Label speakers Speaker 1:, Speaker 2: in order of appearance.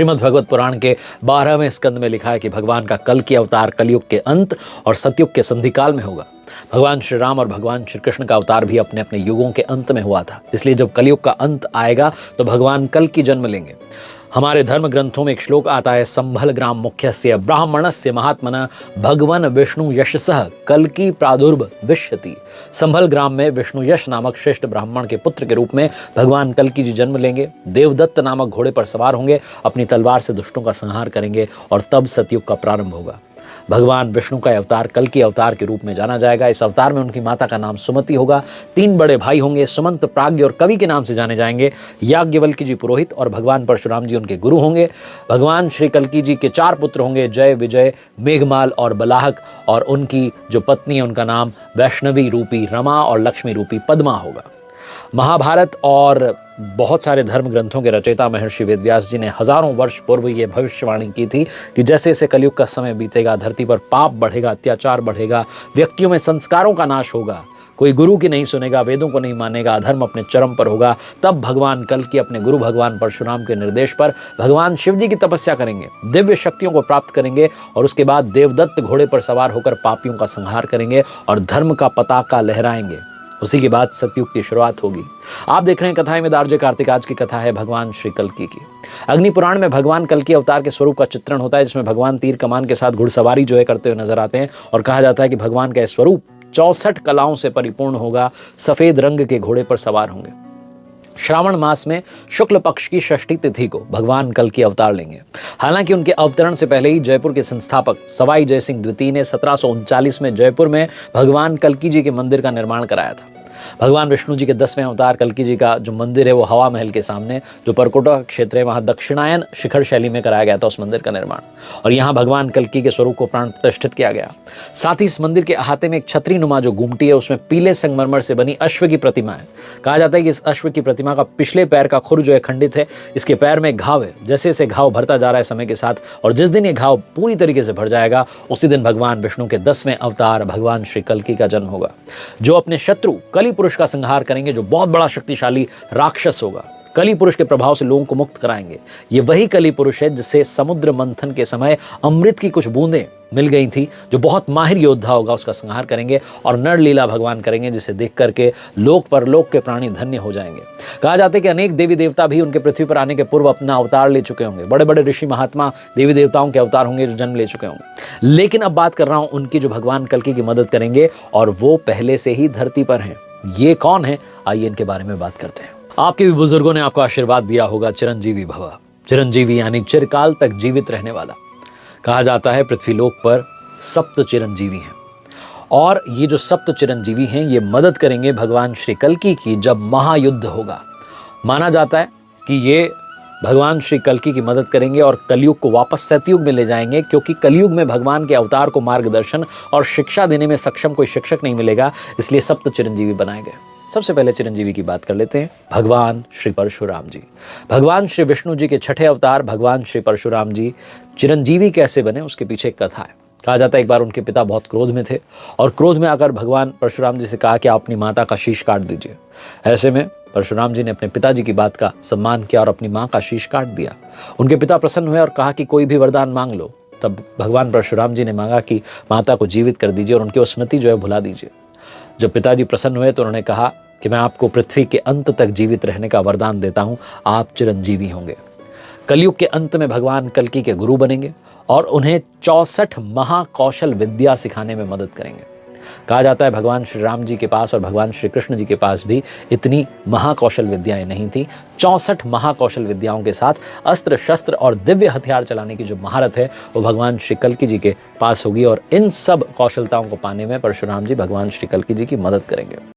Speaker 1: श्रीमद् भगवत पुराण के 12वें स्कंद में लिखा है कि भगवान का कल की अवतार कलयुग के अंत और सतयुग के संधिकाल में होगा। भगवान श्री राम और भगवान श्री कृष्ण का अवतार भी अपने अपने युगों के अंत में हुआ था। इसलिए जब कलयुग का अंत आएगा तो भगवान कल की जन्म लेंगे। हमारे धर्म ग्रंथों में एक श्लोक आता है, संभल ग्राम मुख्यस्य ब्राह्मणस्य महात्मना भगवन विष्णु यशसः कल्कि प्रादुर्भविष्यति। संभल ग्राम में विष्णु यश नामक श्रेष्ठ ब्राह्मण के पुत्र के रूप में भगवान कल्कि जी जन्म लेंगे। देवदत्त नामक घोड़े पर सवार होंगे, अपनी तलवार से दुष्टों का संहार करेंगे और तब सतयुग का प्रारंभ होगा। भगवान विष्णु का अवतार कल्कि अवतार के रूप में जाना जाएगा। इस अवतार में उनकी माता का नाम सुमति होगा। 3 बड़े भाई होंगे, सुमंत, प्राज्ञ और कवि के नाम से जाने जाएंगे। याज्ञवल्क्य जी पुरोहित और भगवान परशुराम जी उनके गुरु होंगे। भगवान श्री कल्कि जी के 4 पुत्र होंगे, जय, विजय, मेघमाल और बलाहक, और उनकी जो पत्नी है उनका नाम वैष्णवी रूपी रमा और लक्ष्मी रूपी पद्मा होगा। महाभारत और बहुत सारे धर्म ग्रंथों के रचयिता महर्षि वेदव्यास जी ने हजारों वर्ष पूर्व ये भविष्यवाणी की थी कि जैसे जैसे कलयुग का समय बीतेगा, धरती पर पाप बढ़ेगा, अत्याचार बढ़ेगा, व्यक्तियों में संस्कारों का नाश होगा, कोई गुरु की नहीं सुनेगा, वेदों को नहीं मानेगा, अधर्म अपने चरम पर होगा। तब भगवान कल्कि अपने गुरु भगवान परशुराम के निर्देश पर भगवान शिव जी की तपस्या करेंगे, दिव्य शक्तियों को प्राप्त करेंगे और उसके बाद देवदत्त घोड़े पर सवार होकर पापियों का संहार करेंगे और धर्म का पताका लहराएंगे। उसी के बाद सतयुग की शुरुआत होगी। आप देख रहे हैं कथाएं में आरजे कार्तिक। आज की कथा है भगवान श्री कल्कि की। अग्नि पुराण में भगवान कल्कि अवतार के स्वरूप का चित्रण होता है, जिसमें भगवान तीर कमान के साथ घुड़सवारी जो है करते हुए नजर आते हैं और कहा जाता है कि भगवान का स्वरूप 64 कलाओं से परिपूर्ण होगा। सफेद रंग के घोड़े पर सवार होंगे। श्रावण मास में शुक्ल पक्ष की षष्ठी तिथि को भगवान कल्कि अवतार लेंगे। हालांकि उनके अवतरण से पहले ही जयपुर के संस्थापक सवाई जयसिंह द्वितीय ने 1739 में जयपुर में भगवान कल्कि जी के मंदिर का निर्माण कराया था। भगवान विष्णु जी के 10वें अवतार कल्कि जी का जो मंदिर है वो हवा महल के सामने जो परकोटा क्षेत्र है वहाँ दक्षिणायन शिखर शैली में कराया गया था उस मंदिर का निर्माण, और यहाँ भगवान कल्कि के स्वरूप को प्राण प्रतिष्ठित किया गया। साथ ही इस मंदिर के अहाते में एक छतरी नुमा जो गुमटी है उसमें पीले संगमरमर से बनी अश्व की प्रतिमा है। कहा जाता है कि इस अश्व की प्रतिमा का पिछले पैर का खुर जो है खंडित है, इसके पैर में घाव है। जैसे जैसे घाव भरता जा रहा है समय के साथ, और जिस दिन ये घाव पूरी तरीके से भर जाएगा उसी दिन भगवान विष्णु के 10वें अवतार भगवान श्री कल्कि का जन्म होगा, जो अपने शत्रु कली पुरुष का संहार करेंगे, जो बहुत बड़ा शक्तिशाली राक्षस होगा। कली पुरुष के प्रभाव से लोगों को मुक्त कराएंगे। ये वही कली पुरुष है जिससे समुद्र मंथन के समय अमृत की कुछ बूंदें मिल गई थी, जो बहुत माहिर योद्धा होगा उसका संहार करेंगे और नर लीला भगवान करेंगे, जिसे देख करके लोक परलोक के प्राणी धन्य हो जाएंगे। कहा जाता है कि अनेक देवी देवता भी उनके पृथ्वी पर आने के पूर्व अपना अवतार ले चुके होंगे। बड़े बड़े ऋषि महात्मा देवी देवताओं के अवतार होंगे जो जन्म ले चुके होंगे। लेकिन अब बात कर रहा हूं उनकी जो भगवान कल्कि की मदद करेंगे और वो पहले से ही धरती पर हैं। ये कौन है, आइए इनके बारे में बात करते हैं। आपके भी बुजुर्गों ने आपको आशीर्वाद दिया होगा, चिरंजीवी भव। चिरंजीवी यानी चिरकाल तक जीवित रहने वाला। कहा जाता है पृथ्वी लोक पर 7 चिरंजीवी हैं, और ये जो 7 चिरंजीवी हैं ये मदद करेंगे भगवान श्री कल्कि की जब महायुद्ध होगा। माना जाता है कि ये भगवान श्री कल्कि की मदद करेंगे और कलयुग को वापस सतयुग में ले जाएंगे, क्योंकि कलयुग में भगवान के अवतार को मार्गदर्शन और शिक्षा देने में सक्षम कोई शिक्षक नहीं मिलेगा, इसलिए 7 चिरंजीवी बनाए गए। सबसे पहले चिरंजीवी की बात कर लेते हैं, भगवान श्री परशुराम जी। भगवान श्री विष्णु जी के 6ठे अवतार भगवान श्री परशुराम जी चिरंजीवी कैसे बने उसके पीछे एक कथा है। कहा जाता है एक बार उनके पिता बहुत क्रोध में थे और क्रोध में आकर भगवान परशुराम जी से कहा कि आप अपनी माता का शीश काट दीजिए। ऐसे में परशुराम जी ने अपने पिताजी की बात का सम्मान किया और अपनी मां का शीश काट दिया। उनके पिता प्रसन्न हुए और कहा कि कोई भी वरदान मांग लो। तब भगवान परशुराम जी ने मांगा कि माता को जीवित कर दीजिए और उनकी वो स्मृति जो है भुला दीजिए। जब पिताजी प्रसन्न हुए तो उन्होंने कहा कि मैं आपको पृथ्वी के अंत तक जीवित रहने का वरदान देता हूं, आप चिरंजीवी होंगे। कलयुग के अंत में भगवान कल्कि के गुरु बनेंगे और उन्हें 64 महाकौशल विद्या सिखाने में मदद करेंगे। कहा जाता है भगवान श्री राम जी के पास और भगवान श्री कृष्ण जी के पास भी इतनी महाकौशल विद्याएं नहीं थी। 64 महाकौशल विद्याओं के साथ अस्त्र शस्त्र और दिव्य हथियार चलाने की जो महारत है वो भगवान श्री कल्कि जी के पास होगी, और इन सब कौशलताओं को पाने में परशुराम जी भगवान श्री कल्कि जी की मदद करेंगे।